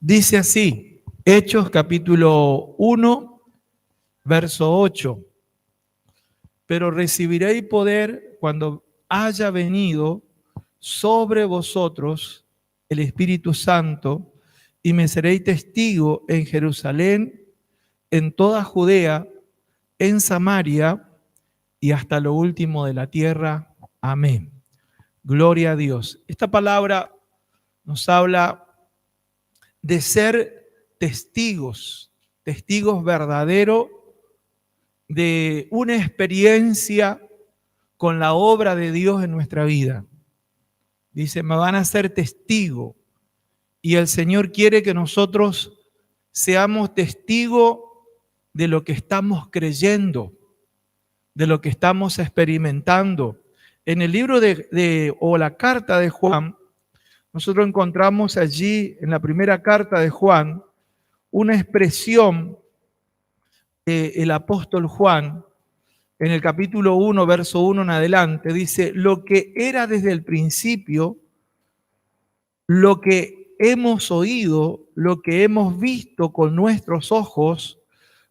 Dice así, Hechos capítulo 1, verso 8. Pero recibiréis poder cuando haya venido sobre vosotros el Espíritu Santo, y me seréis testigo en Jerusalén, en toda Judea, en Samaria y hasta lo último de la tierra. Amén. Gloria a Dios. Esta palabra nos habla de ser testigos, testigos verdaderos de una experiencia con la obra de Dios en nuestra vida. Dice, me van a ser testigo. Y el Señor quiere que nosotros seamos testigos de lo que estamos creyendo, de lo que estamos experimentando. En el libro o la carta de Juan, nosotros encontramos allí, en la primera carta de Juan, una expresión del apóstol Juan, en el capítulo 1, verso 1 en adelante, dice, lo que era desde el principio, lo que hemos oído, lo que hemos visto con nuestros ojos,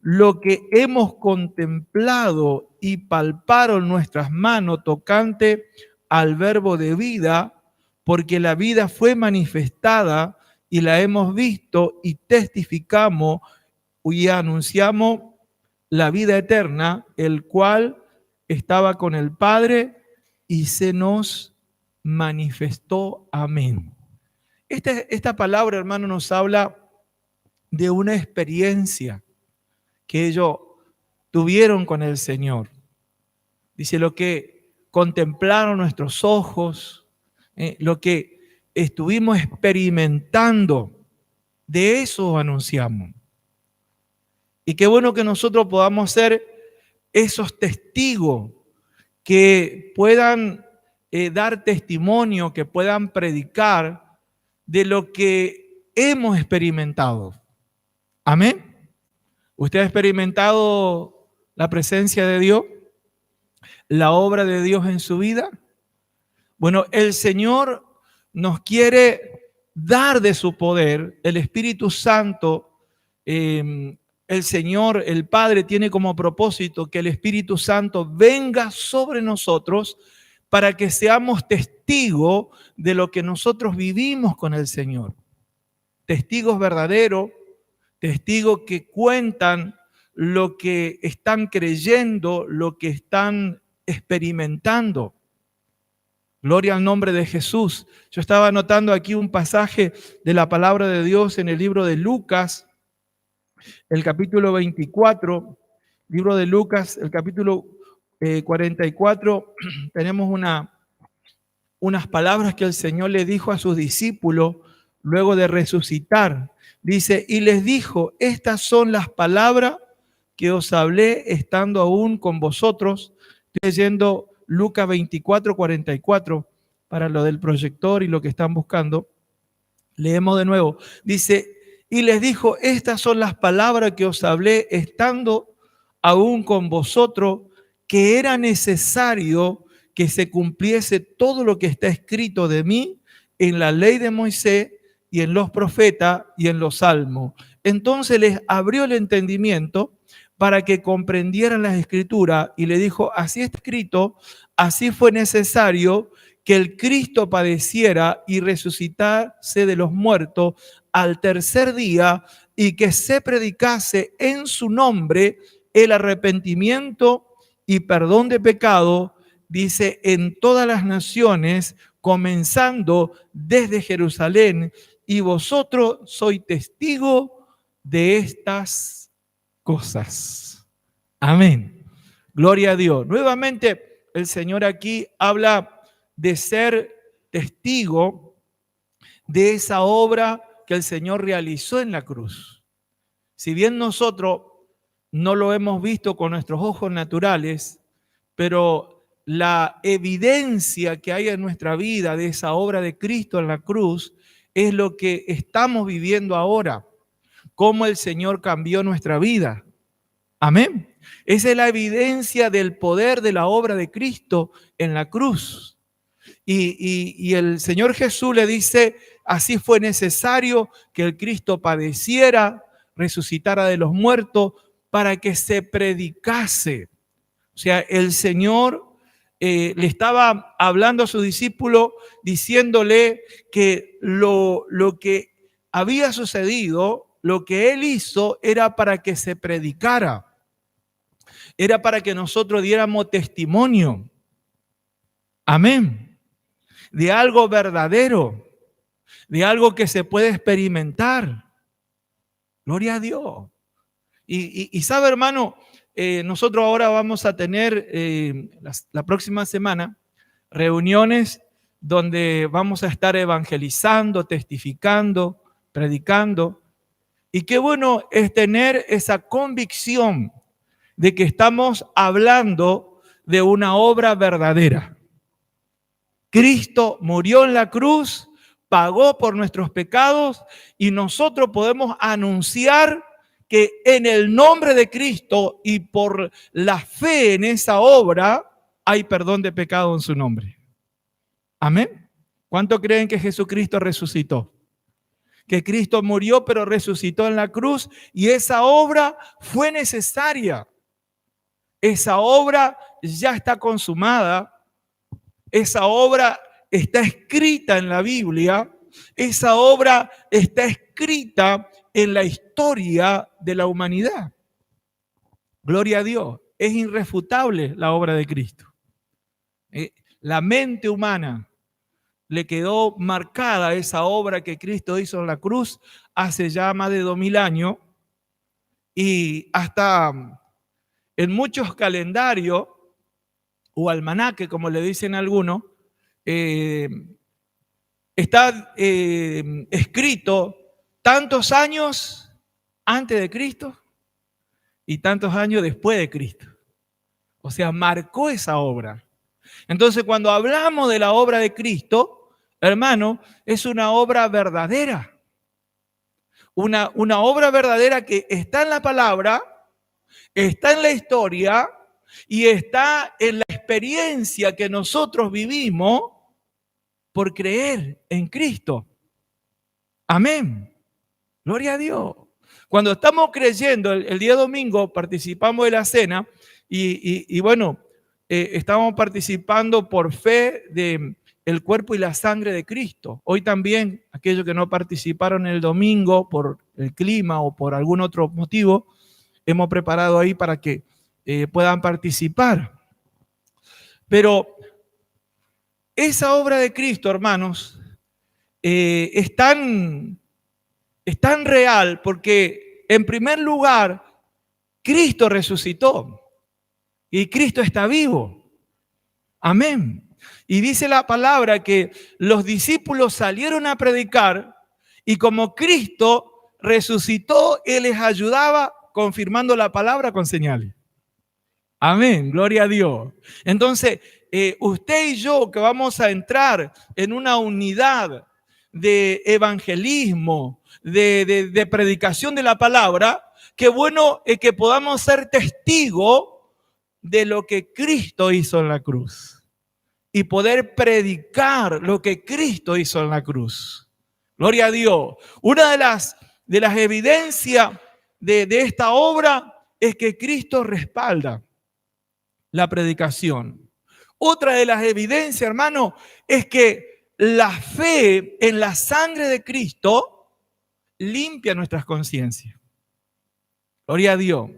lo que hemos contemplado y palparon nuestras manos tocante al verbo de vida, porque la vida fue manifestada y la hemos visto y testificamos y anunciamos la vida eterna, el cual estaba con el Padre y se nos manifestó. Amén. Esta palabra, hermano, nos habla de una experiencia que ellos tuvieron con el Señor. Dice, lo que contemplaron nuestros ojos, lo que estuvimos experimentando, de eso anunciamos. Y qué bueno que nosotros podamos ser esos testigos que puedan dar testimonio, que puedan predicar de lo que hemos experimentado. Amén. ¿Usted ha experimentado la presencia de Dios? ¿La obra de Dios en su vida? Bueno, el Señor nos quiere dar de su poder. El Espíritu Santo, el Señor, el Padre, tiene como propósito que el Espíritu Santo venga sobre nosotros para que seamos testigos de lo que nosotros vivimos con el Señor. Testigos verdaderos, testigos que cuentan lo que están creyendo, lo que están experimentando. Gloria al nombre de Jesús. Yo estaba anotando aquí un pasaje de la palabra de Dios en el libro de Lucas, el capítulo 24, libro de Lucas, el capítulo 44, tenemos unas palabras que el Señor le dijo a sus discípulos luego de resucitar. Dice, y les dijo, estas son las palabras que os hablé estando aún con vosotros. Estoy leyendo Lucas 24, 44 para lo del proyector y lo que están buscando. Leemos de nuevo. Dice, y les dijo, estas son las palabras que os hablé estando aún con vosotros, que era necesario que se cumpliese todo lo que está escrito de mí en la ley de Moisés y en los profetas y en los salmos. Entonces les abrió el entendimiento para que comprendieran las escrituras y le dijo, así está escrito, así fue necesario que el Cristo padeciera y resucitase de los muertos al tercer día y que se predicase en su nombre el arrepentimiento y perdón de pecado, dice, en todas las naciones, comenzando desde Jerusalén, y vosotros sois testigos de estas cosas. Amén. Gloria a Dios. Nuevamente, el Señor aquí habla de ser testigo de esa obra que el Señor realizó en la cruz. Si bien nosotros no lo hemos visto con nuestros ojos naturales, pero la evidencia que hay en nuestra vida de esa obra de Cristo en la cruz es lo que estamos viviendo ahora, cómo el Señor cambió nuestra vida. Amén. Esa es la evidencia del poder de la obra de Cristo en la cruz. Y el Señor Jesús le dice así fue necesario que el Cristo padeciera, resucitara de los muertos, para que se predicase. O sea, el Señor le estaba hablando a su discípulo, diciéndole que lo que había sucedido, lo que Él hizo, era para que se predicara. Era para que nosotros diéramos testimonio. Amén. De algo verdadero, de algo que se puede experimentar. Gloria a Dios. Y sabe, hermano, nosotros ahora vamos a tener la próxima semana reuniones donde vamos a estar evangelizando, testificando, predicando. Y qué bueno es tener esa convicción de que estamos hablando de una obra verdadera. Cristo murió en la cruz, pagó por nuestros pecados y nosotros podemos anunciar que en el nombre de Cristo y por la fe en esa obra hay perdón de pecado en su nombre. Amén. ¿Cuánto creen que Jesucristo resucitó? Que Cristo murió pero resucitó en la cruz y esa obra fue necesaria. Esa obra ya está consumada. Esa obra está escrita en la Biblia. Esa obra está escrita en la historia de la humanidad. Gloria a Dios. Es irrefutable la obra de Cristo. La mente humana le quedó marcada esa obra que Cristo hizo en la cruz hace ya más de 2000 años y hasta en muchos calendarios o almanaque, como le dicen algunos, está escrito tantos años antes de Cristo y tantos años después de Cristo. O sea, marcó esa obra. Entonces, cuando hablamos de la obra de Cristo, hermano, es una obra verdadera. Una obra verdadera que está en la palabra, está en la historia y está en la experiencia que nosotros vivimos por creer en Cristo. Amén. Gloria a Dios. Cuando estamos creyendo, el día domingo participamos de la cena y bueno, estamos participando por fe de el cuerpo y la sangre de Cristo. Hoy también, aquellos que no participaron el domingo por el clima o por algún otro motivo, hemos preparado ahí para que puedan participar. Pero esa obra de Cristo, hermanos, es tan real porque, en primer lugar, Cristo resucitó y Cristo está vivo. Amén. Y dice la palabra que los discípulos salieron a predicar y como Cristo resucitó, Él les ayudaba confirmando la palabra con señales. Amén, gloria a Dios. Entonces, usted y yo que vamos a entrar en una unidad de evangelismo, de predicación de la palabra, qué bueno es que podamos ser testigos de lo que Cristo hizo en la cruz y poder predicar lo que Cristo hizo en la cruz. Gloria a Dios. Una de las evidencias de esta obra es que Cristo respalda la predicación. Otra de las evidencias, hermano, es que la fe en la sangre de Cristo limpia nuestras conciencias. Gloria a Dios.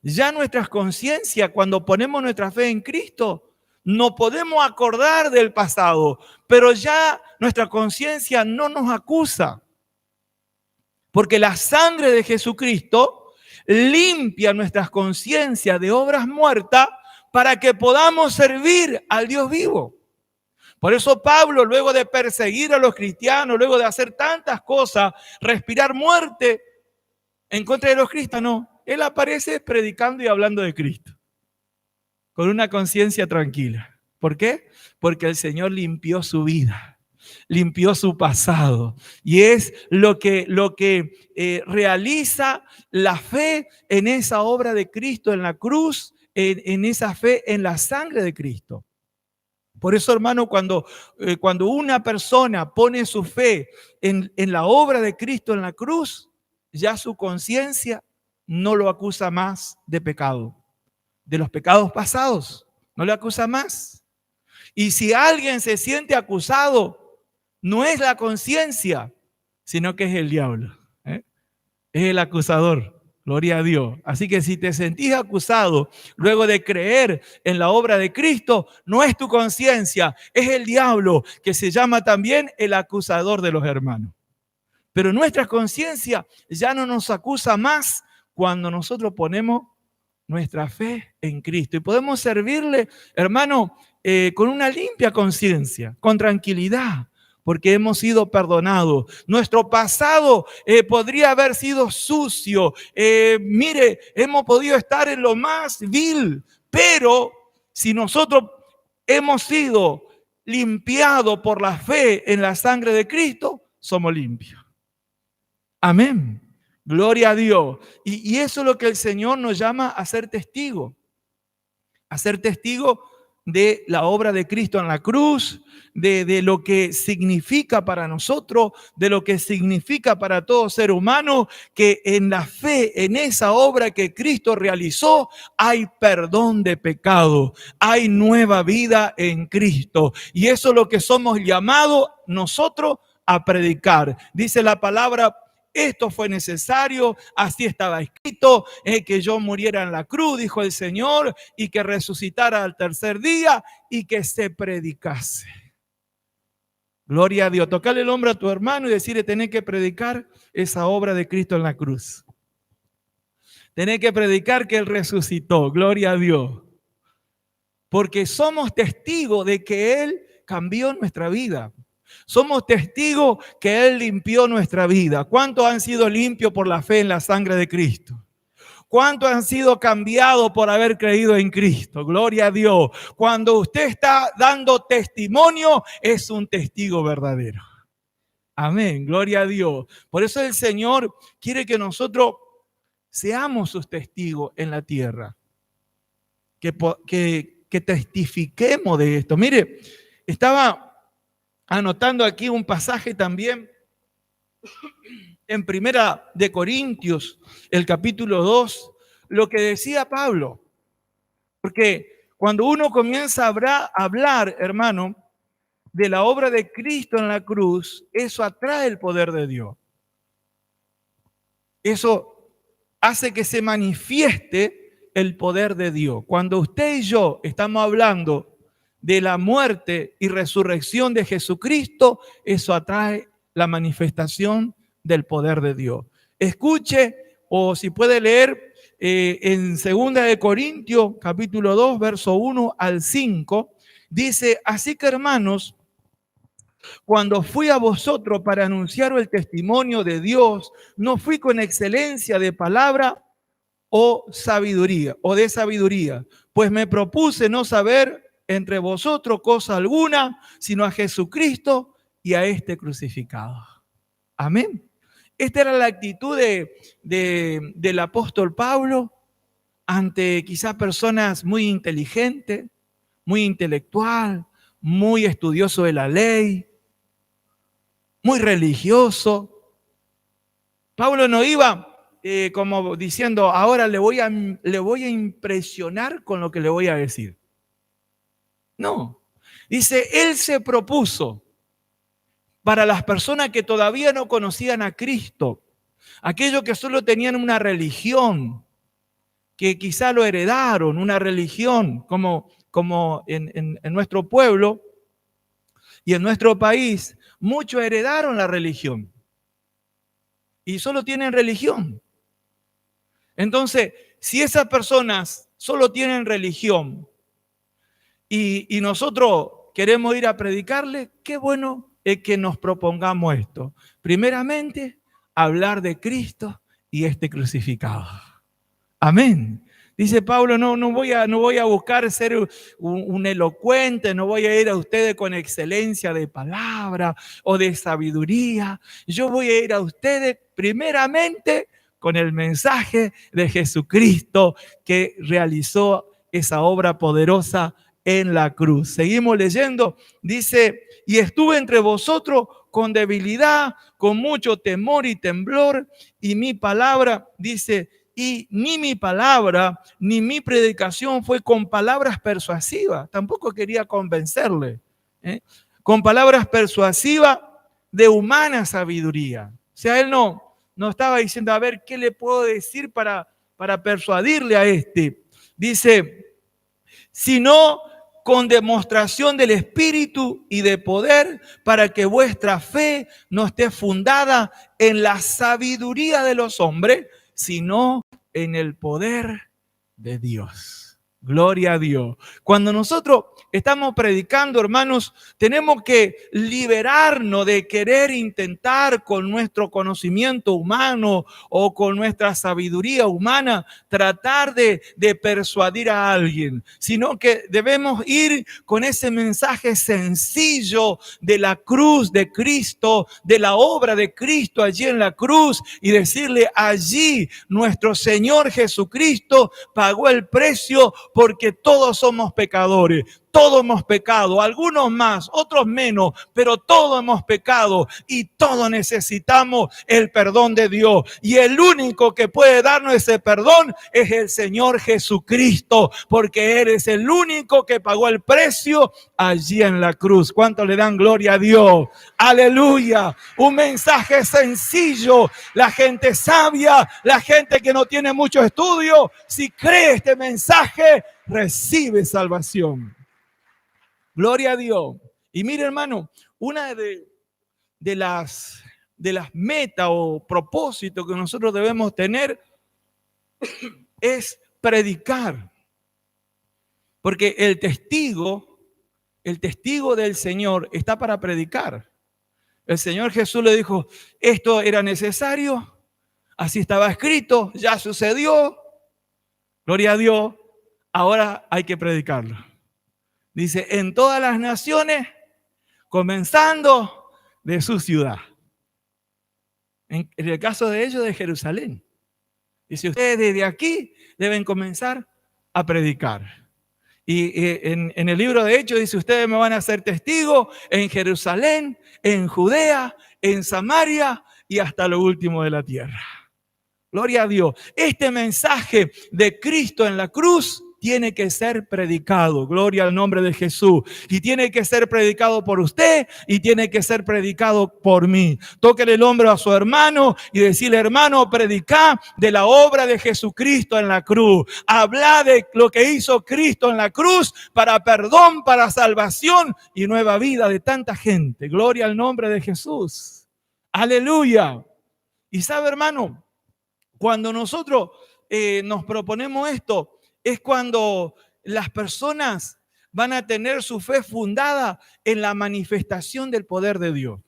Ya nuestras conciencias, cuando ponemos nuestra fe en Cristo, no podemos acordar del pasado, pero ya nuestra conciencia no nos acusa. Porque la sangre de Jesucristo limpia nuestras conciencias de obras muertas para que podamos servir al Dios vivo. Por eso Pablo, luego de perseguir a los cristianos, luego de hacer tantas cosas, respirar muerte en contra de los cristianos, él aparece predicando y hablando de Cristo, con una conciencia tranquila. ¿Por qué? Porque el Señor limpió su vida, limpió su pasado. Y es lo que realiza la fe en esa obra de Cristo en la cruz, en esa fe en la sangre de Cristo. Por eso, hermano, cuando una persona pone su fe en la obra de Cristo en la cruz, ya su conciencia no lo acusa más de pecado, de los pecados pasados, no le acusa más. Y si alguien se siente acusado, no es la conciencia, sino que es el diablo, ¿eh? Es el acusador. Gloria a Dios. Así que si te sentís acusado luego de creer en la obra de Cristo, no es tu conciencia, es el diablo, que se llama también el acusador de los hermanos. Pero nuestra conciencia ya no nos acusa más cuando nosotros ponemos nuestra fe en Cristo. Y podemos servirle, hermano, con una limpia conciencia, con tranquilidad, porque hemos sido perdonados. Nuestro pasado podría haber sido sucio. Mire, hemos podido estar en lo más vil, pero si nosotros hemos sido limpiados por la fe en la sangre de Cristo, somos limpios. Amén. Gloria a Dios. Y eso es lo que el Señor nos llama a ser testigo. A ser testigo de la obra de Cristo en la cruz, de lo que significa para nosotros, de lo que significa para todo ser humano, que en la fe, en esa obra que Cristo realizó, hay perdón de pecado, hay nueva vida en Cristo. Y eso es lo que somos llamados nosotros a predicar. Dice la palabra: esto fue necesario, así estaba escrito, que yo muriera en la cruz, dijo el Señor, y que resucitara al tercer día y que se predicase. Gloria a Dios. Tocarle el hombro a tu hermano y decirle: tenés que predicar esa obra de Cristo en la cruz. Tenés que predicar que Él resucitó. Gloria a Dios. Porque somos testigos de que Él cambió nuestra vida. Somos testigos que Él limpió nuestra vida. ¿Cuántos han sido limpios por la fe en la sangre de Cristo? ¿Cuántos han sido cambiados por haber creído en Cristo? Gloria a Dios. Cuando usted está dando testimonio, es un testigo verdadero. Amén, gloria a Dios. Por eso el Señor quiere que nosotros seamos sus testigos en la tierra. Que testifiquemos de esto. Mire, estaba anotando aquí un pasaje también en Primera de Corintios, el capítulo 2, lo que decía Pablo. Porque cuando uno comienza a hablar, hermano, de la obra de Cristo en la cruz, eso atrae el poder de Dios. Eso hace que se manifieste el poder de Dios. Cuando usted y yo estamos hablando de la muerte y resurrección de Jesucristo, eso atrae la manifestación del poder de Dios. Escuche, o si puede leer en 2 de Corintios, capítulo 2, verso 1 al 5, dice: así que, hermanos, cuando fui a vosotros para anunciar el testimonio de Dios, no fui con excelencia de palabra o sabiduría, o de sabiduría, pues me propuse no saber entre vosotros cosa alguna, sino a Jesucristo y a este crucificado. Amén. Esta era la actitud del apóstol Pablo ante quizás personas muy inteligentes, muy intelectual, muy estudioso de la ley, muy religioso. Pablo no iba como diciendo: ahora le voy a impresionar con lo que le voy a decir. No, dice, él se propuso para las personas que todavía no conocían a Cristo, aquellos que solo tenían una religión, que quizá lo heredaron, una religión como en nuestro pueblo y en nuestro país, muchos heredaron la religión y solo tienen religión. Entonces, si esas personas solo tienen religión, y nosotros queremos ir a predicarle, qué bueno es que nos propongamos esto. Primeramente, hablar de Cristo y este crucificado. Amén. Dice Pablo: no voy a buscar ser un elocuente, no voy a ir a ustedes con excelencia de palabra o de sabiduría. Yo voy a ir a ustedes primeramente con el mensaje de Jesucristo, que realizó esa obra poderosa en la cruz. Seguimos leyendo, dice, y estuve entre vosotros con debilidad, con mucho temor y temblor, y mi palabra, dice, y ni mi palabra, ni mi predicación fue con palabras persuasivas. Tampoco quería convencerle, ¿eh? Con palabras persuasivas de humana sabiduría. O sea, él no estaba diciendo, a ver, ¿qué le puedo decir para persuadirle a este? Dice, sino con demostración del Espíritu y de poder, para que vuestra fe no esté fundada en la sabiduría de los hombres, sino en el poder de Dios. Gloria a Dios. Cuando nosotros estamos predicando, hermanos, tenemos que liberarnos de querer intentar con nuestro conocimiento humano o con nuestra sabiduría humana tratar de persuadir a alguien, sino que debemos ir con ese mensaje sencillo de la cruz de Cristo, de la obra de Cristo allí en la cruz, y decirle, allí nuestro Señor Jesucristo pagó el precio, porque todos somos pecadores. Todos hemos pecado, algunos más, otros menos, pero todos hemos pecado y todos necesitamos el perdón de Dios. Y el único que puede darnos ese perdón es el Señor Jesucristo, porque Él es el único que pagó el precio allí en la cruz. ¿Cuánto le dan gloria a Dios? Aleluya. Un mensaje sencillo. La gente sabia, la gente que no tiene mucho estudio, si cree este mensaje, recibe salvación. Gloria a Dios. Y mire, hermano, una de las metas o propósitos que nosotros debemos tener es predicar. Porque el testigo del Señor está para predicar. El Señor Jesús le dijo, esto era necesario, así estaba escrito, ya sucedió. Gloria a Dios, ahora hay que predicarlo. Dice, en todas las naciones, comenzando de su ciudad. En el caso de ellos, de Jerusalén. Dice, ustedes desde aquí deben comenzar a predicar. Y en el libro de Hechos dice, ustedes me van a ser testigos en Jerusalén, en Judea, en Samaria y hasta lo último de la tierra. Gloria a Dios. Este mensaje de Cristo en la cruz tiene que ser predicado. Gloria al nombre de Jesús. Y tiene que ser predicado por usted y tiene que ser predicado por mí. Tóquele el hombro a su hermano y decirle, hermano, predica de la obra de Jesucristo en la cruz. Habla de lo que hizo Cristo en la cruz para perdón, para salvación y nueva vida de tanta gente. Gloria al nombre de Jesús. Aleluya. Y sabe, hermano, cuando nosotros nos proponemos esto, es cuando las personas van a tener su fe fundada en la manifestación del poder de Dios.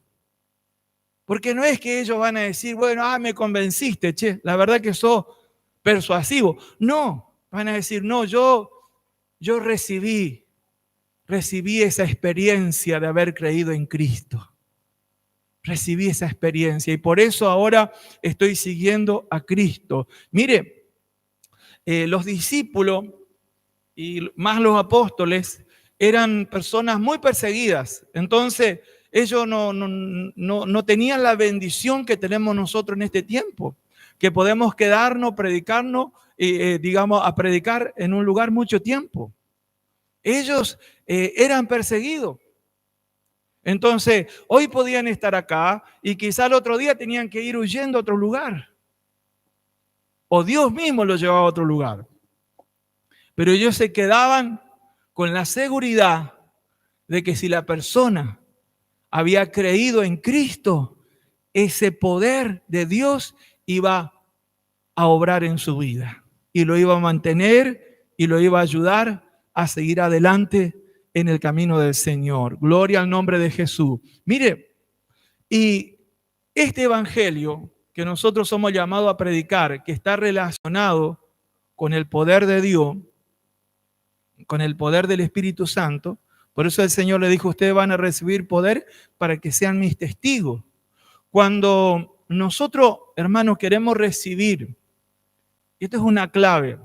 Porque no es que ellos van a decir, bueno, me convenciste, che, la verdad que sos persuasivo. No, van a decir, no, yo recibí esa experiencia de haber creído en Cristo. Recibí esa experiencia y por eso ahora estoy siguiendo a Cristo. Mire, los discípulos y más los apóstoles eran personas muy perseguidas. Entonces, ellos no tenían la bendición que tenemos nosotros en este tiempo, que podemos quedarnos, predicarnos, a predicar en un lugar mucho tiempo. Ellos eran perseguidos. Entonces, hoy podían estar acá y quizá el otro día tenían que ir huyendo a otro lugar. O Dios mismo los llevaba a otro lugar. Pero ellos se quedaban con la seguridad de que si la persona había creído en Cristo, ese poder de Dios iba a obrar en su vida. Y lo iba a mantener y lo iba a ayudar a seguir adelante en el camino del Señor. Gloria al nombre de Jesús. Mire, y este evangelio que nosotros somos llamados a predicar, que está relacionado con el poder de Dios, con el poder del Espíritu Santo, por eso el Señor le dijo, ustedes van a recibir poder para que sean mis testigos. Cuando nosotros, hermanos, queremos recibir, y esto es una clave,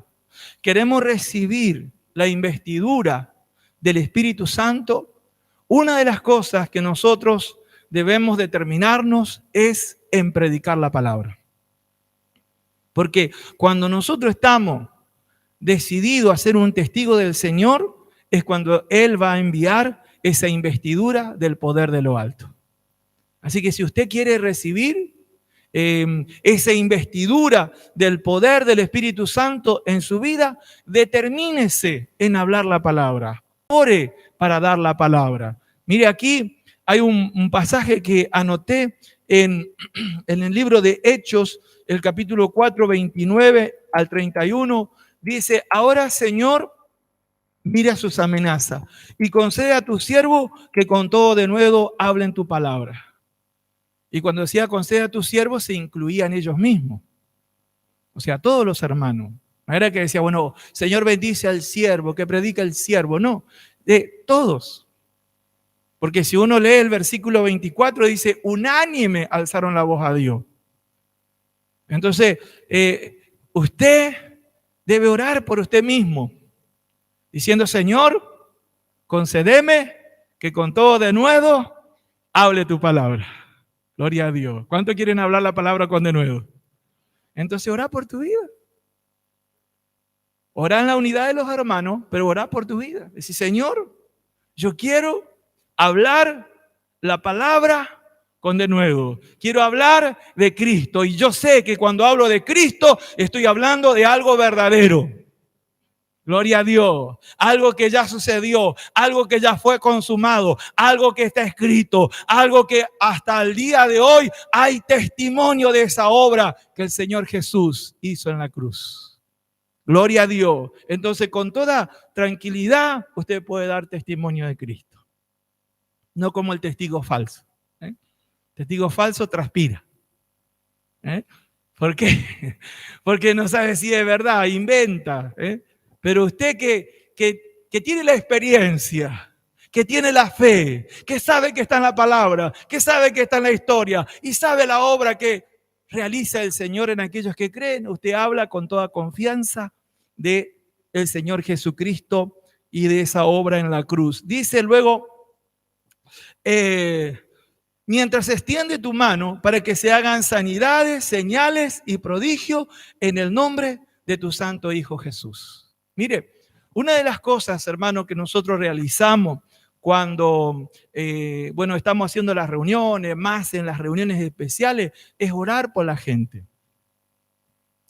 queremos recibir la investidura del Espíritu Santo, una de las cosas que nosotros debemos determinarnos es en predicar la palabra. Porque cuando nosotros estamos decididos a ser un testigo del Señor, es cuando Él va a enviar esa investidura del poder de lo alto. Así que si usted quiere recibir esa investidura del poder del Espíritu Santo en su vida, determínese en hablar la palabra. Ore para dar la palabra. Mire, aquí hay un pasaje que anoté en el libro de Hechos, el capítulo 4, 29 al 31. Dice: ahora, Señor, mira sus amenazas y concede a tu siervo que con todo denuedo hablen tu palabra. Y cuando decía concede a tus siervos, se incluían ellos mismos. O sea, todos los hermanos. No era que decía, bueno, Señor bendice al siervo, que predica el siervo. No, de todos. Porque si uno lee el versículo 24, dice, unánime alzaron la voz a Dios. Entonces, usted debe orar por usted mismo, diciendo, Señor, concédeme que con todo denuedo hable tu palabra. Gloria a Dios. ¿Cuántos quieren hablar la palabra con denuedo? Entonces, orá por tu vida. Orá en la unidad de los hermanos, pero orá por tu vida. Decir, Señor, yo quiero hablar la palabra con denuedo. Quiero hablar de Cristo. Y yo sé que cuando hablo de Cristo, estoy hablando de algo verdadero. Gloria a Dios, algo que ya sucedió, algo que ya fue consumado, algo que está escrito, algo que hasta el día de hoy hay testimonio de esa obra que el Señor Jesús hizo en la cruz. Gloria a Dios. Entonces, con toda tranquilidad, usted puede dar testimonio de Cristo. No como el testigo falso. El testigo falso transpira. ¿Por qué? Porque no sabe si es verdad, inventa. Pero usted que tiene la experiencia, que tiene la fe, que sabe que está en la palabra, que sabe que está en la historia y sabe la obra que realiza el Señor en aquellos que creen, usted habla con toda confianza de el Señor Jesucristo y de esa obra en la cruz. Dice luego, mientras extiende tu mano para que se hagan sanidades, señales y prodigios en el nombre de tu santo Hijo Jesús. Mire, una de las cosas, hermano, que nosotros realizamos cuando, estamos haciendo las reuniones, más en las reuniones especiales, es orar por la gente.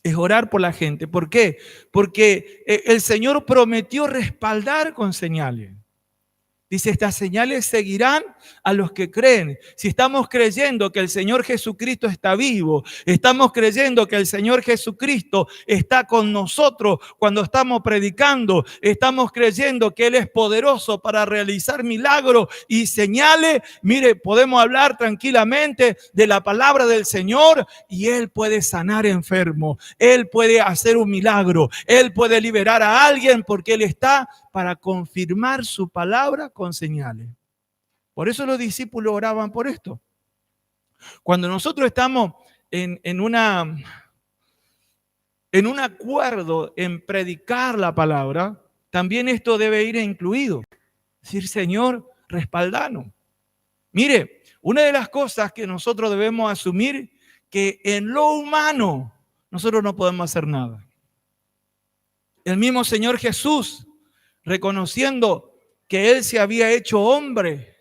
Es orar por la gente. ¿Por qué? Porque el Señor prometió respaldar con señales. Dice, estas señales seguirán a los que creen. Si estamos creyendo que el Señor Jesucristo está vivo, estamos creyendo que el Señor Jesucristo está con nosotros cuando estamos predicando, estamos creyendo que Él es poderoso para realizar milagros y señales, mire, podemos hablar tranquilamente de la palabra del Señor y Él puede sanar enfermos, Él puede hacer un milagro, Él puede liberar a alguien porque Él está para confirmar su palabra con señales. Por eso los discípulos oraban por esto. Cuando nosotros estamos en un acuerdo en predicar la palabra, también esto debe ir incluido. Decir, Señor, respaldanos. Mire, una de las cosas que nosotros debemos asumir, que en lo humano nosotros no podemos hacer nada. El mismo Señor Jesús, reconociendo que Él se había hecho hombre,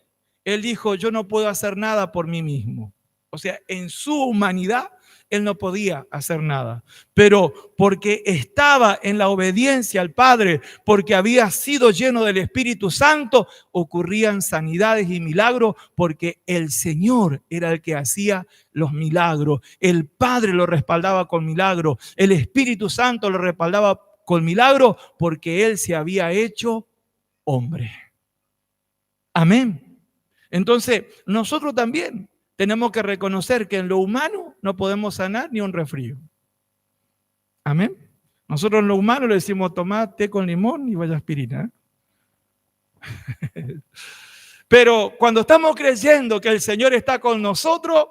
Él dijo, yo no puedo hacer nada por mí mismo. O sea, en su humanidad, Él no podía hacer nada. Pero porque estaba en la obediencia al Padre, porque había sido lleno del Espíritu Santo, ocurrían sanidades y milagros, porque el Señor era el que hacía los milagros. El Padre lo respaldaba con milagros. El Espíritu Santo lo respaldaba con milagro porque Él se había hecho hombre. Amén. Entonces, nosotros también tenemos que reconocer que en lo humano no podemos sanar ni un resfrío. Amén. Nosotros en lo humano le decimos tomar té con limón y vaya aspirina. Pero cuando estamos creyendo que el Señor está con nosotros,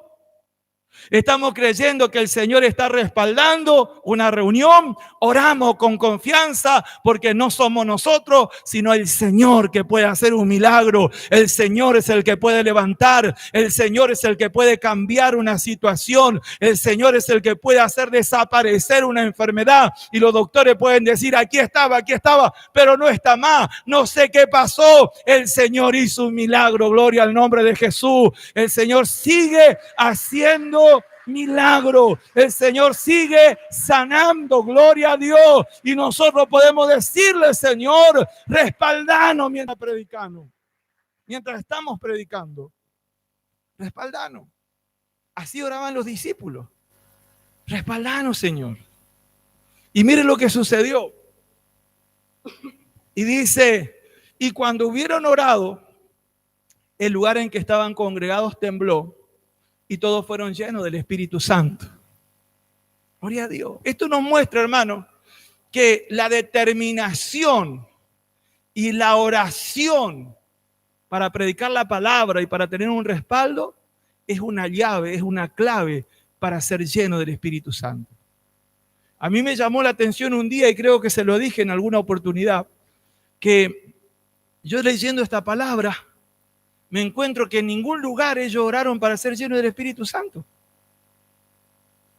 Estamos creyendo que el Señor está respaldando una reunión. Oramos con confianza porque no somos nosotros, sino el Señor que puede hacer un milagro. El Señor es el que puede levantar. El Señor es el que puede cambiar una situación. El Señor es el que puede hacer desaparecer una enfermedad. Y los doctores pueden decir, aquí estaba, pero no está más. No sé qué pasó. El Señor hizo un milagro. Gloria al nombre de Jesús. El Señor sigue haciendo milagro. El Señor sigue sanando, gloria a Dios. Y nosotros podemos decirle, Señor, respaldanos mientras predicamos. Mientras estamos predicando, respaldanos. Así oraban los discípulos. Respaldanos, Señor. Y miren lo que sucedió. Y dice, y cuando hubieron orado, el lugar en que estaban congregados tembló y todos fueron llenos del Espíritu Santo. Gloria a Dios. Esto nos muestra, hermano, que la determinación y la oración para predicar la palabra y para tener un respaldo es una llave, es una clave para ser lleno del Espíritu Santo. A mí me llamó la atención un día, y creo que se lo dije en alguna oportunidad, que yo leyendo esta palabra me encuentro que en ningún lugar ellos oraron para ser llenos del Espíritu Santo,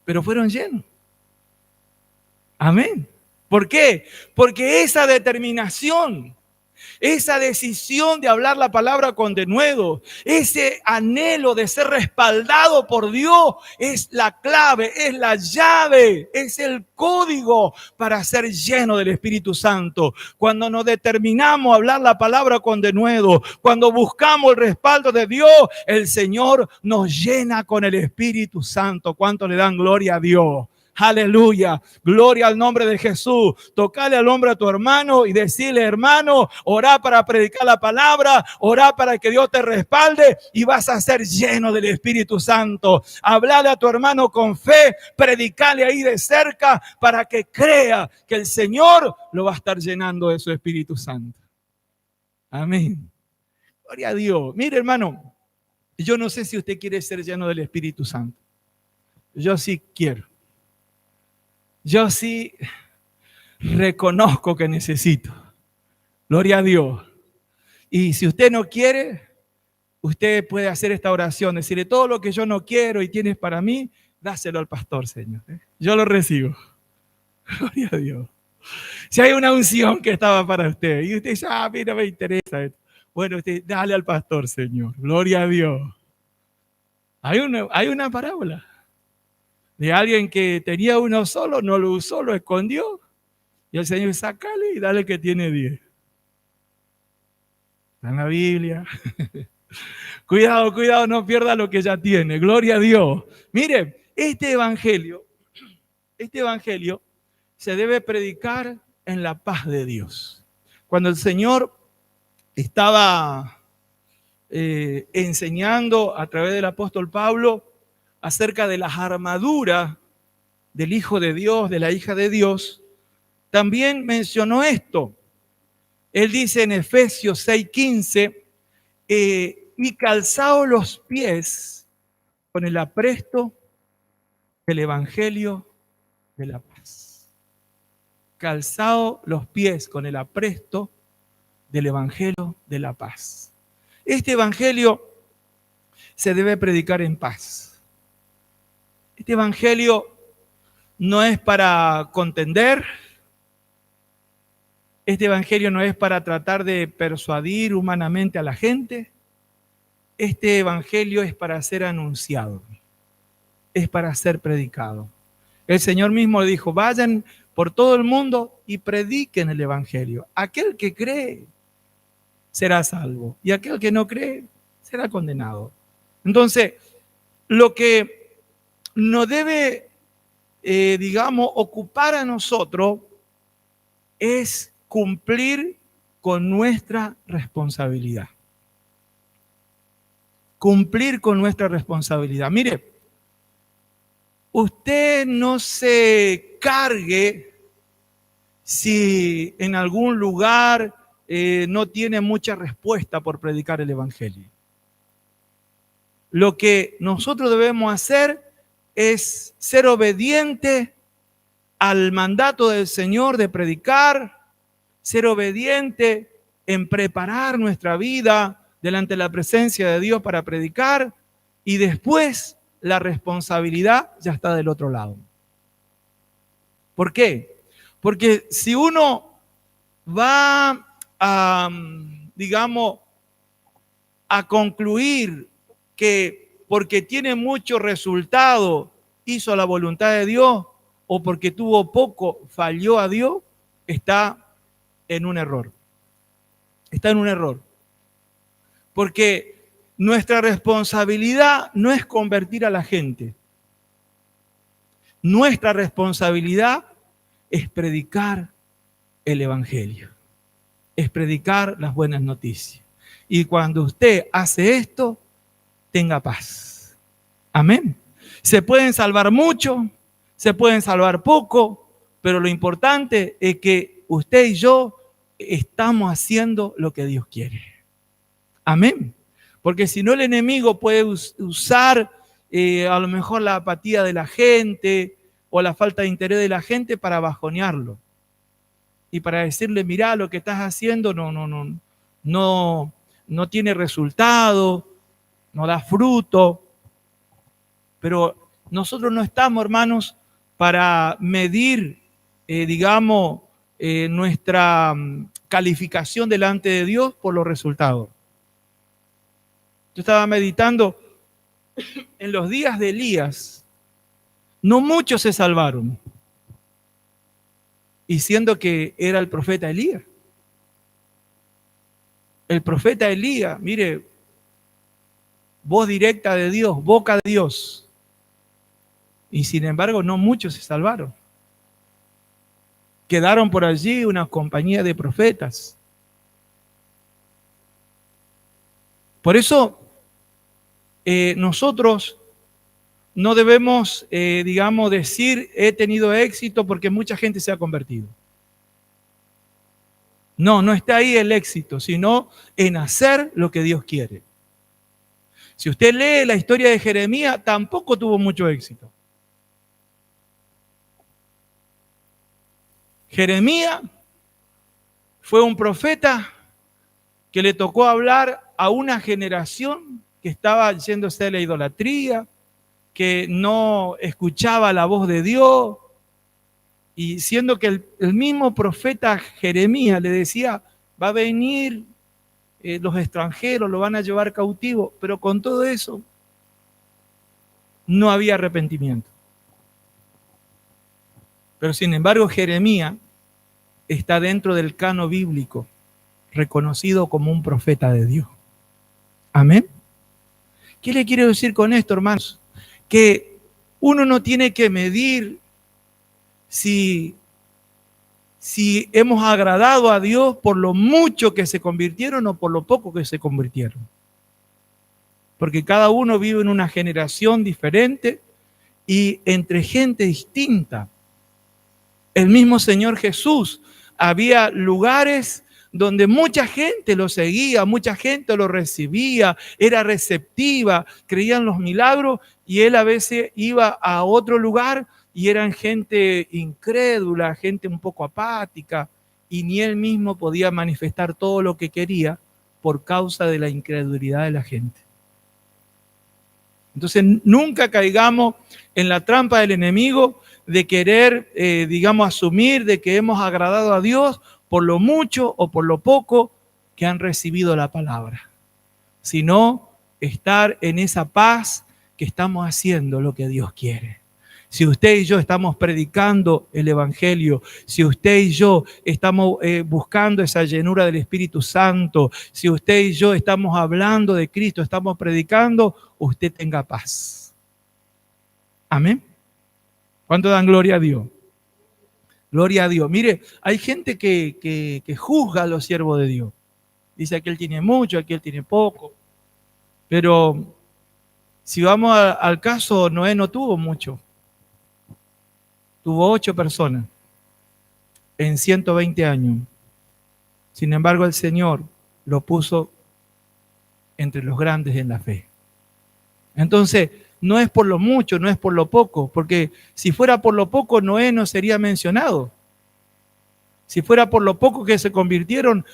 pero fueron llenos. Amén. ¿Por qué? Porque esa determinación, esa decisión de hablar la palabra con denuedo, ese anhelo de ser respaldado por Dios es la clave, es la llave, es el código para ser lleno del Espíritu Santo. Cuando nos determinamos a hablar la palabra con denuedo, cuando buscamos el respaldo de Dios, el Señor nos llena con el Espíritu Santo. ¿Cuánto le dan gloria a Dios? Aleluya, gloria al nombre de Jesús. Tocale al hombro a tu hermano y decirle, hermano, orá para predicar la palabra, orá para que Dios te respalde y vas a ser lleno del Espíritu Santo. Hablale a tu hermano con fe, predicale ahí de cerca para que crea que el Señor lo va a estar llenando de su Espíritu Santo. Amén. Gloria a Dios. Mire, hermano, yo no sé si usted quiere ser lleno del Espíritu Santo. Yo sí quiero. Yo sí reconozco que necesito. Gloria a Dios. Y si usted no quiere, usted puede hacer esta oración, decirle todo lo que yo no quiero y tienes para mí, dáselo al pastor, Señor. Yo lo recibo. Gloria a Dios. Si hay una unción que estaba para usted y usted dice, a mí no me interesa esto. Bueno, usted dale al pastor, Señor. Gloria a Dios. Hay una parábola de alguien que tenía uno solo, no lo usó, lo escondió. Y el Señor, sácale y dale que tiene 10. Está en la Biblia. Cuidado, no pierda lo que ya tiene. Gloria a Dios. Mire, este evangelio se debe predicar en la paz de Dios. Cuando el Señor estaba enseñando a través del apóstol Pablo acerca de las armaduras del Hijo de Dios, de la hija de Dios, también mencionó esto. Él dice en Efesios 6:15, y calzaos los pies con el apresto del Evangelio de la paz. Calzaos los pies con el apresto del Evangelio de la paz. Este Evangelio se debe predicar en paz. Este Evangelio no es para contender. Este Evangelio no es para tratar de persuadir humanamente a la gente. Este Evangelio es para ser anunciado. Es para ser predicado. El Señor mismo dijo, vayan por todo el mundo y prediquen el Evangelio. Aquel que cree será salvo y aquel que no cree será condenado. Entonces, lo que nos debe, ocupar a nosotros es cumplir con nuestra responsabilidad. Cumplir con nuestra responsabilidad. Mire, usted no se cargue si en algún lugar no tiene mucha respuesta por predicar el Evangelio. Lo que nosotros debemos hacer es ser obediente al mandato del Señor de predicar, ser obediente en preparar nuestra vida delante de la presencia de Dios para predicar, y después la responsabilidad ya está del otro lado. ¿Por qué? Porque si uno va a, digamos, a concluir que porque tiene mucho resultado hizo la voluntad de Dios, o porque tuvo poco falló a Dios, está en un error. Está en un error. Porque nuestra responsabilidad no es convertir a la gente. Nuestra responsabilidad es predicar el Evangelio, es predicar las buenas noticias. Y cuando usted hace esto, tenga paz. Amén. Se pueden salvar mucho, se pueden salvar poco, pero lo importante es que usted y yo estamos haciendo lo que Dios quiere. Amén. Porque si no, el enemigo puede usar a lo mejor la apatía de la gente o la falta de interés de la gente para bajonearlo. Y para decirle, mirá, lo que estás haciendo no tiene resultado, no da fruto. Pero nosotros no estamos, hermanos, para medir, nuestra calificación delante de Dios por los resultados. Yo estaba meditando en los días de Elías, no muchos se salvaron, y siendo que era el profeta Elías. El profeta Elías, mire, voz directa de Dios, boca de Dios. Y sin embargo, no muchos se salvaron. Quedaron por allí una compañía de profetas. Por eso, nosotros no debemos, decir he tenido éxito porque mucha gente se ha convertido. No está ahí el éxito, sino en hacer lo que Dios quiere. Si usted lee la historia de Jeremías, tampoco tuvo mucho éxito. Jeremías fue un profeta que le tocó hablar a una generación que estaba yéndose a la idolatría, que no escuchaba la voz de Dios, y siendo que el mismo profeta Jeremías le decía, va a venir los extranjeros, lo van a llevar cautivo, pero con todo eso no había arrepentimiento. Pero sin embargo, Jeremías está dentro del canon bíblico, reconocido como un profeta de Dios. Amén. ¿Qué le quiero decir con esto, hermanos? Que uno no tiene que medir si hemos agradado a Dios por lo mucho que se convirtieron o por lo poco que se convirtieron. Porque cada uno vive en una generación diferente y entre gente distinta. El mismo Señor Jesús, había lugares donde mucha gente lo seguía, mucha gente lo recibía, era receptiva, creían los milagros, y él a veces iba a otro lugar y eran gente incrédula, gente un poco apática, y ni él mismo podía manifestar todo lo que quería por causa de la incredulidad de la gente. Entonces, nunca caigamos en la trampa del enemigo de querer, asumir de que hemos agradado a Dios por lo mucho o por lo poco que han recibido la palabra, sino estar en esa paz que estamos haciendo lo que Dios quiere. Si usted y yo estamos predicando el Evangelio, si usted y yo estamos buscando esa llenura del Espíritu Santo, si usted y yo estamos hablando de Cristo, estamos predicando, usted tenga paz. Amén. ¿Cuánto dan gloria a Dios? Gloria a Dios. Mire, hay gente que juzga a los siervos de Dios. Dice, aquel tiene mucho, aquel tiene poco. Pero si vamos al caso, Noé no tuvo mucho. Tuvo 8 personas en 120 años. Sin embargo, el Señor lo puso entre los grandes en la fe. Entonces, no es por lo mucho, no es por lo poco, porque si fuera por lo poco, Noé no sería mencionado. Si fuera por lo poco que se convirtieron,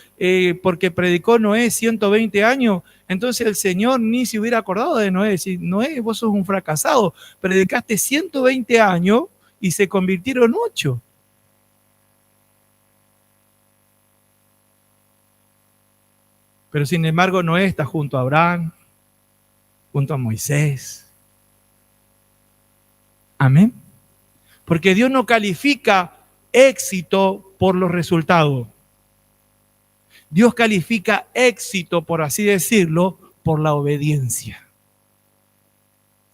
porque predicó Noé 120 años, entonces el Señor ni se hubiera acordado de Noé. Decir, Noé, vos sos un fracasado, predicaste 120 años y se convirtieron 8. Pero sin embargo, Noé está junto a Abraham, junto a Moisés. Amén. Porque Dios no califica éxito por los resultados. Dios califica éxito, por así decirlo, por la obediencia.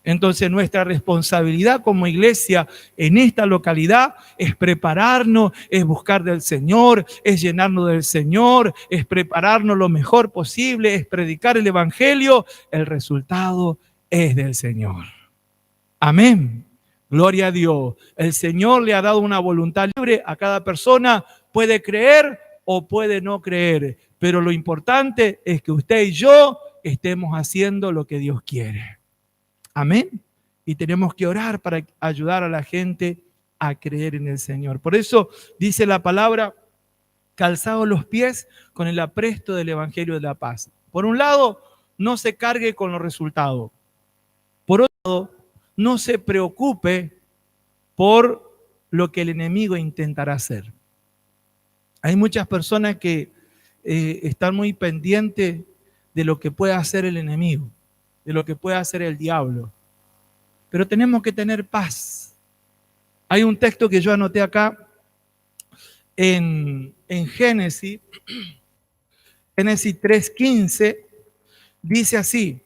Entonces nuestra responsabilidad como iglesia en esta localidad es prepararnos, es buscar del Señor, es llenarnos del Señor, es prepararnos lo mejor posible, es predicar el Evangelio. El resultado es del Señor. Amén. Gloria a Dios. El Señor le ha dado una voluntad libre a cada persona. Puede creer o puede no creer. Pero lo importante es que usted y yo estemos haciendo lo que Dios quiere. Amén. Y tenemos que orar para ayudar a la gente a creer en el Señor. Por eso dice la palabra, calzados los pies con el apresto del Evangelio de la paz. Por un lado, no se cargue con los resultados. Por otro lado, no se preocupe por lo que el enemigo intentará hacer. Hay muchas personas que están muy pendientes de lo que puede hacer el enemigo, de lo que puede hacer el diablo. Pero tenemos que tener paz. Hay un texto que yo anoté acá en Génesis 3:15, dice así: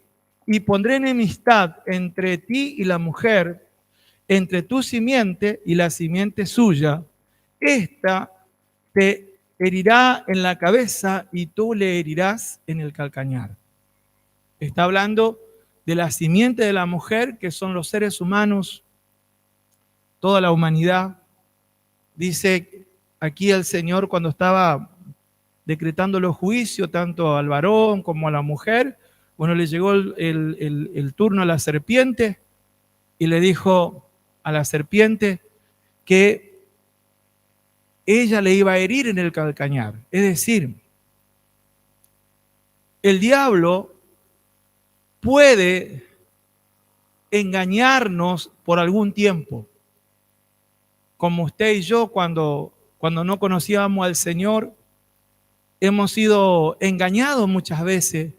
y pondré enemistad entre ti y la mujer, entre tu simiente y la simiente suya. Esta te herirá en la cabeza y tú le herirás en el calcañar. Está hablando de la simiente de la mujer, que son los seres humanos, toda la humanidad. Dice aquí el Señor, cuando estaba decretando los juicios, tanto al varón como a la mujer, bueno, le llegó el turno a la serpiente y le dijo a la serpiente que ella le iba a herir en el calcañar. Es decir, el diablo puede engañarnos por algún tiempo. Como usted y yo, cuando no conocíamos al Señor, hemos sido engañados muchas veces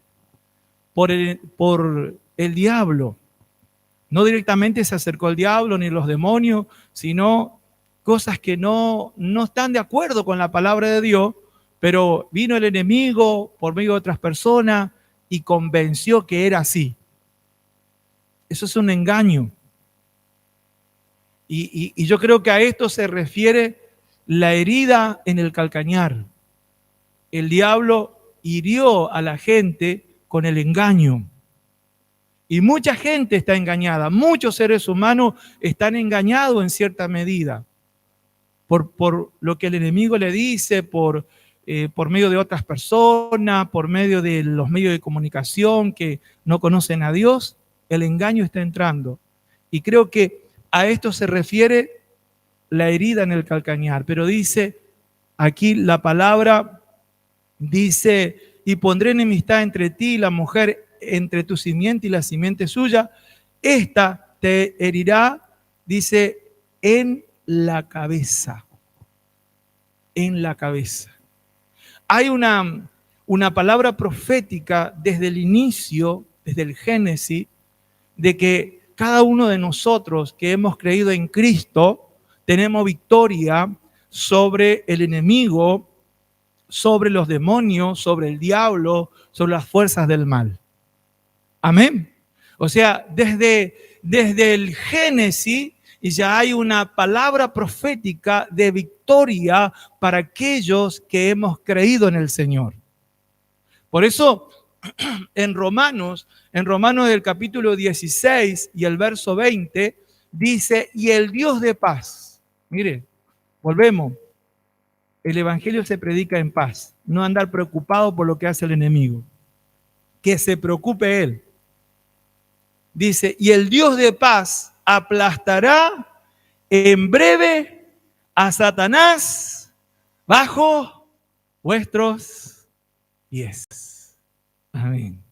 por el diablo. No directamente se acercó el diablo ni los demonios, sino cosas que no están de acuerdo con la palabra de Dios, pero vino el enemigo por medio de otras personas y convenció que era así. Eso es un engaño. Y yo creo que a esto se refiere la herida en el calcañar. El diablo hirió a la gente con el engaño. Y mucha gente está engañada, muchos seres humanos están engañados en cierta medida por lo que el enemigo le dice, por medio de otras personas, por medio de los medios de comunicación que no conocen a Dios. El engaño está entrando. Y creo que a esto se refiere la herida en el calcañar. Pero dice aquí la palabra, dice, y pondré enemistad entre ti y la mujer, entre tu simiente y la simiente suya. Esta te herirá, dice, en la cabeza. En la cabeza. Hay una palabra profética desde el inicio, desde el Génesis, de que cada uno de nosotros que hemos creído en Cristo tenemos victoria sobre el enemigo, sobre los demonios, sobre el diablo, sobre las fuerzas del mal. Amén. O sea, desde el Génesis ya hay una palabra profética de victoria para aquellos que hemos creído en el Señor. Por eso, en Romanos del capítulo 16 y el verso 20, dice, y el Dios de paz. Mire, volvemos. El evangelio se predica en paz, no andar preocupado por lo que hace el enemigo. Que se preocupe él. Dice, y el Dios de paz aplastará en breve a Satanás bajo vuestros pies. Amén.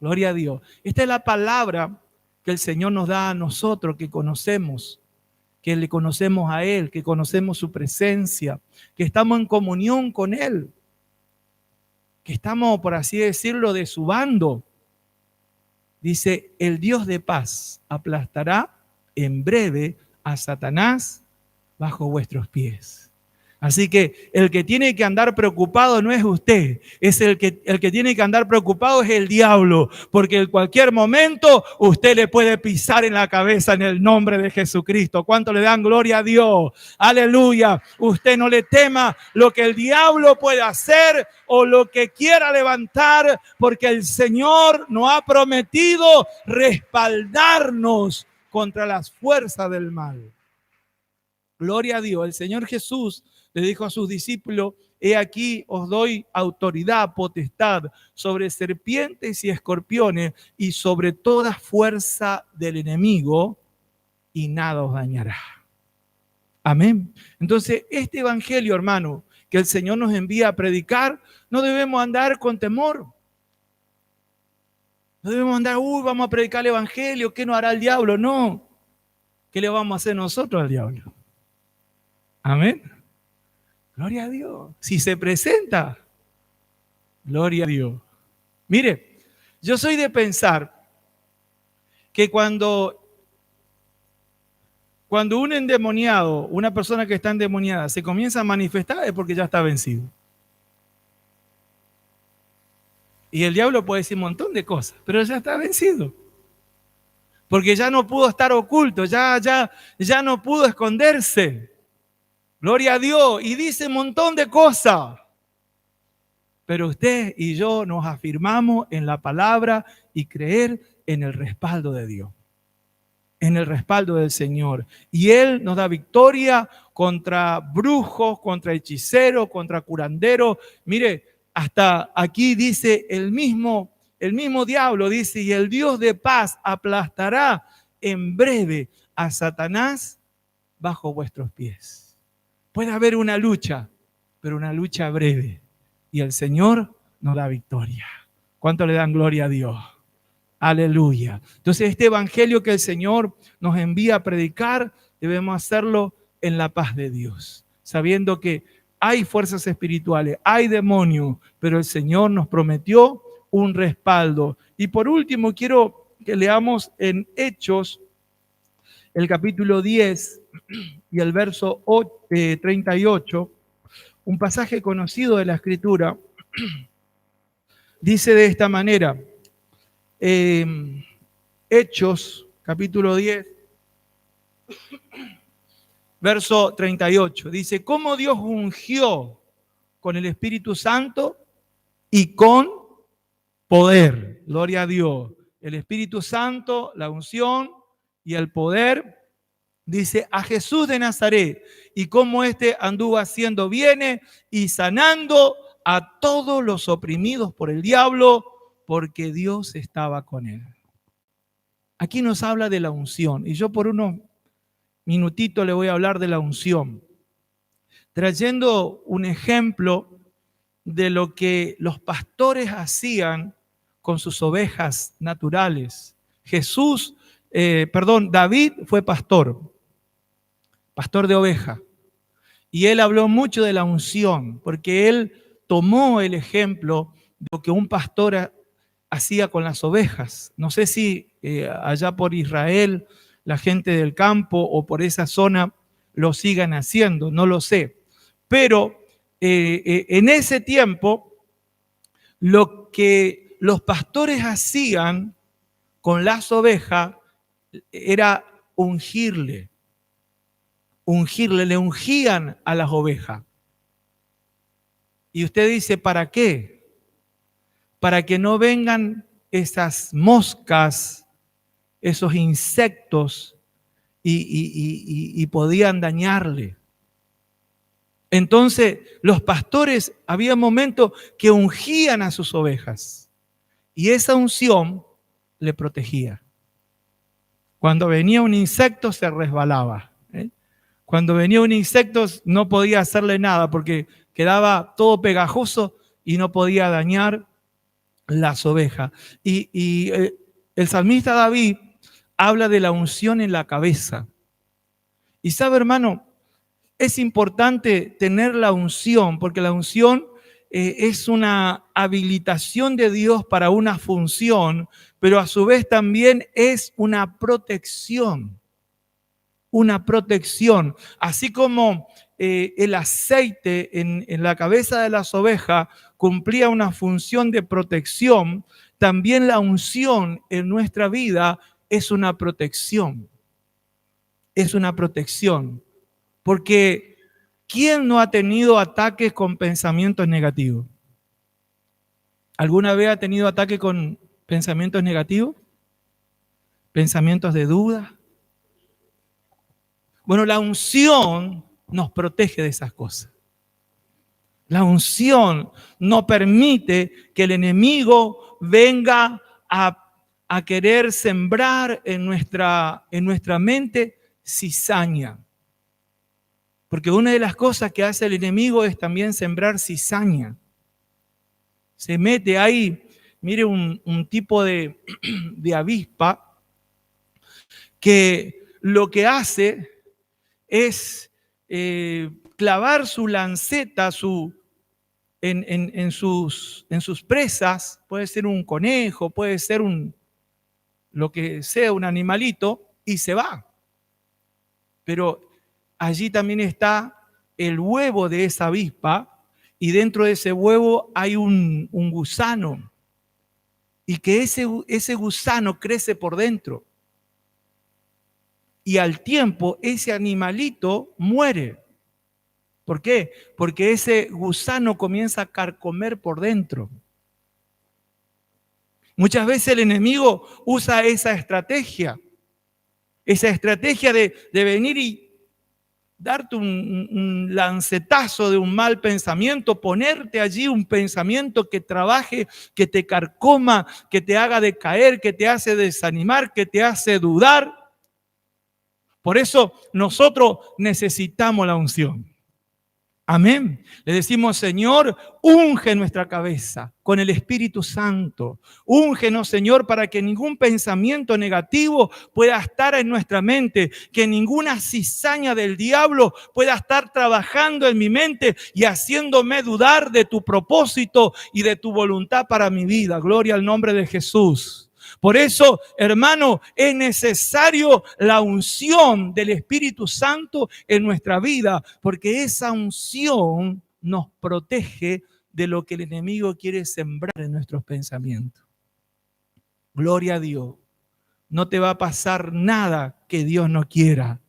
Gloria a Dios. Esta es la palabra que el Señor nos da a nosotros, que conocemos, que le conocemos a Él, que conocemos su presencia, que estamos en comunión con Él, que estamos, por así decirlo, de su bando. Dice, el Dios de paz aplastará en breve a Satanás bajo vuestros pies. Así que el que tiene que andar preocupado no es usted, es el que tiene que andar preocupado es el diablo, porque en cualquier momento usted le puede pisar en la cabeza en el nombre de Jesucristo. ¿Cuánto le dan gloria a Dios? Aleluya. Usted no le tema lo que el diablo puede hacer o lo que quiera levantar, porque el Señor nos ha prometido respaldarnos contra las fuerzas del mal. Gloria a Dios. El Señor Jesús le dijo a sus discípulos, he aquí os doy autoridad, potestad sobre serpientes y escorpiones y sobre toda fuerza del enemigo y nada os dañará. Amén. Entonces, este evangelio, hermano, que el Señor nos envía a predicar, no debemos andar con temor. No debemos andar, vamos a predicar el evangelio, ¿qué nos hará el diablo? No. ¿Qué le vamos a hacer nosotros al diablo? Amén. Gloria a Dios. Si se presenta, gloria a Dios. Mire, yo soy de pensar que cuando un endemoniado, una persona que está endemoniada, se comienza a manifestar es porque ya está vencido. Y el diablo puede decir un montón de cosas, pero ya está vencido. Porque ya no pudo estar oculto, ya no pudo esconderse. Gloria a Dios. Y dice un montón de cosas. Pero usted y yo nos afirmamos en la palabra y creer en el respaldo de Dios. En el respaldo del Señor. Y Él nos da victoria contra brujos, contra hechiceros, contra curanderos. Mire, hasta aquí dice el mismo diablo, dice, y el Dios de paz aplastará en breve a Satanás bajo vuestros pies. Puede haber una lucha, pero una lucha breve. Y el Señor nos da victoria. ¿Cuánto le dan gloria a Dios? Aleluya. Entonces, este evangelio que el Señor nos envía a predicar, debemos hacerlo en la paz de Dios, sabiendo que hay fuerzas espirituales, hay demonios, pero el Señor nos prometió un respaldo. Y por último, quiero que leamos en Hechos, el capítulo 10 y el verso 38, un pasaje conocido de la Escritura, dice de esta manera, Hechos, capítulo 10, verso 38, dice, cómo Dios ungió con el Espíritu Santo y con poder. Gloria a Dios. El Espíritu Santo, la unción y el poder. Dice, a Jesús de Nazaret, y cómo éste anduvo haciendo bienes y sanando a todos los oprimidos por el diablo, porque Dios estaba con él. Aquí nos habla de la unción, y yo por unos minutitos le voy a hablar de la unción, trayendo un ejemplo de lo que los pastores hacían con sus ovejas naturales. David fue pastor de oveja. Y él habló mucho de la unción, porque él tomó el ejemplo de lo que un pastor hacía con las ovejas. No sé si allá por Israel, la gente del campo o por esa zona lo sigan haciendo, no lo sé. Pero en ese tiempo, lo que los pastores hacían con las ovejas era ungirle, le ungían a las ovejas. Y usted dice, ¿para qué? Para que no vengan esas moscas, esos insectos y podían dañarle. Entonces, los pastores, había momentos que ungían a sus ovejas y esa unción le protegía. Cuando venía un insecto se resbalaba. Cuando venía un insecto no podía hacerle nada porque quedaba todo pegajoso y no podía dañar las ovejas. Y el salmista David habla de la unción en la cabeza. Y sabe, hermano, es importante tener la unción, porque la unción es una habilitación de Dios para una función, pero a su vez también es una protección. Una protección. Así como el aceite en la cabeza de las ovejas cumplía una función de protección, también la unción en nuestra vida es una protección. Es una protección. Porque ¿quién no ha tenido ataques con pensamientos negativos? ¿Alguna vez ha tenido ataque con pensamientos negativos? ¿Pensamientos de duda? Bueno, la unción nos protege de esas cosas. La unción no permite que el enemigo venga a querer sembrar en nuestra mente cizaña. Porque una de las cosas que hace el enemigo es también sembrar cizaña. Se mete ahí, mire, un tipo de avispa que lo que hace es clavar su lanceta en sus presas. Puede ser un conejo, puede ser lo que sea, un animalito, y se va. Pero allí también está el huevo de esa avispa, y dentro de ese huevo hay un gusano, y que ese gusano crece por dentro. Y al tiempo ese animalito muere. ¿Por qué? Porque ese gusano comienza a carcomer por dentro. Muchas veces el enemigo usa esa estrategia de venir y darte un lancetazo de un mal pensamiento, ponerte allí un pensamiento que trabaje, que te carcoma, que te haga decaer, que te hace desanimar, que te hace dudar. Por eso nosotros necesitamos la unción. Amén. Le decimos, Señor, unge nuestra cabeza con el Espíritu Santo. Úngenos, Señor, para que ningún pensamiento negativo pueda estar en nuestra mente, que ninguna cizaña del diablo pueda estar trabajando en mi mente y haciéndome dudar de tu propósito y de tu voluntad para mi vida. Gloria al nombre de Jesús. Por eso, hermano, es necesario la unción del Espíritu Santo en nuestra vida, porque esa unción nos protege de lo que el enemigo quiere sembrar en nuestros pensamientos. Gloria a Dios. No te va a pasar nada que Dios no quiera.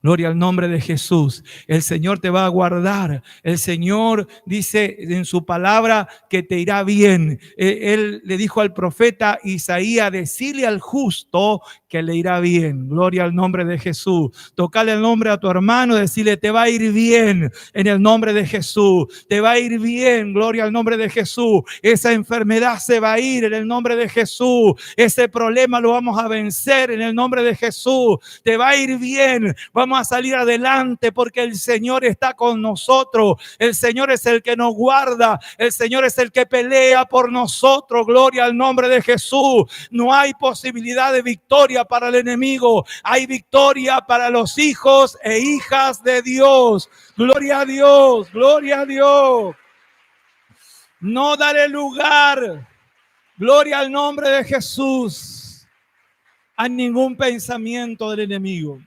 Gloria al nombre de Jesús. El Señor te va a guardar. El Señor dice en su palabra que te irá bien. Él le dijo al profeta Isaías, decile al justo que le irá bien. Gloria al nombre de Jesús. Tocale el nombre a tu hermano, decirle, te va a ir bien en el nombre de Jesús. Te va a ir bien, gloria al nombre de Jesús. Esa enfermedad se va a ir en el nombre de Jesús. Ese problema lo vamos a vencer en el nombre de Jesús. Te va a ir bien. Vamos a salir adelante porque el Señor está con nosotros. El Señor es el que nos guarda. El Señor es el que pelea por nosotros. Gloria al nombre de Jesús. No hay posibilidad de victoria para el enemigo. Hay victoria para los hijos e hijas de Dios. Gloria a Dios. Gloria a Dios. No daré lugar. Gloria al nombre de Jesús. A ningún pensamiento del enemigo.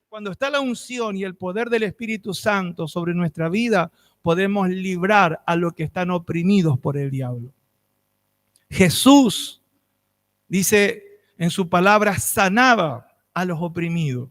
Cuando está la unción y el poder del Espíritu Santo sobre nuestra vida, podemos librar a los que están oprimidos por el diablo. Jesús, dice en su palabra, sanaba a los oprimidos.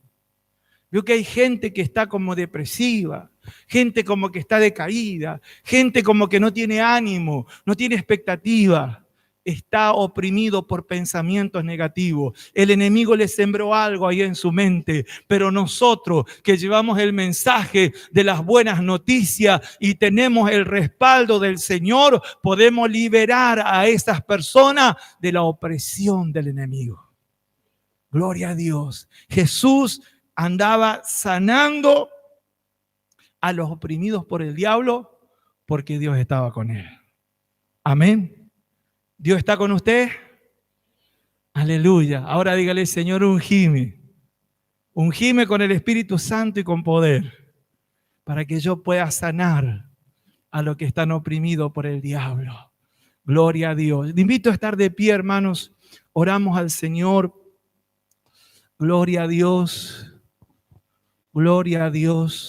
Veo que hay gente que está como depresiva, gente como que está decaída, gente como que no tiene ánimo, no tiene expectativa. Está oprimido por pensamientos negativos. El enemigo le sembró algo ahí en su mente, pero nosotros que llevamos el mensaje de las buenas noticias y tenemos el respaldo del Señor, podemos liberar a esas personas de la opresión del enemigo. Gloria a Dios. Jesús andaba sanando a los oprimidos por el diablo porque Dios estaba con él. Amén. ¿Dios está con usted? Aleluya. Ahora dígale, Señor, ungime. Ungime con el Espíritu Santo y con poder para que yo pueda sanar a los que están oprimidos por el diablo. Gloria a Dios. Le invito a estar de pie, hermanos. Oramos al Señor. Gloria a Dios. Gloria a Dios.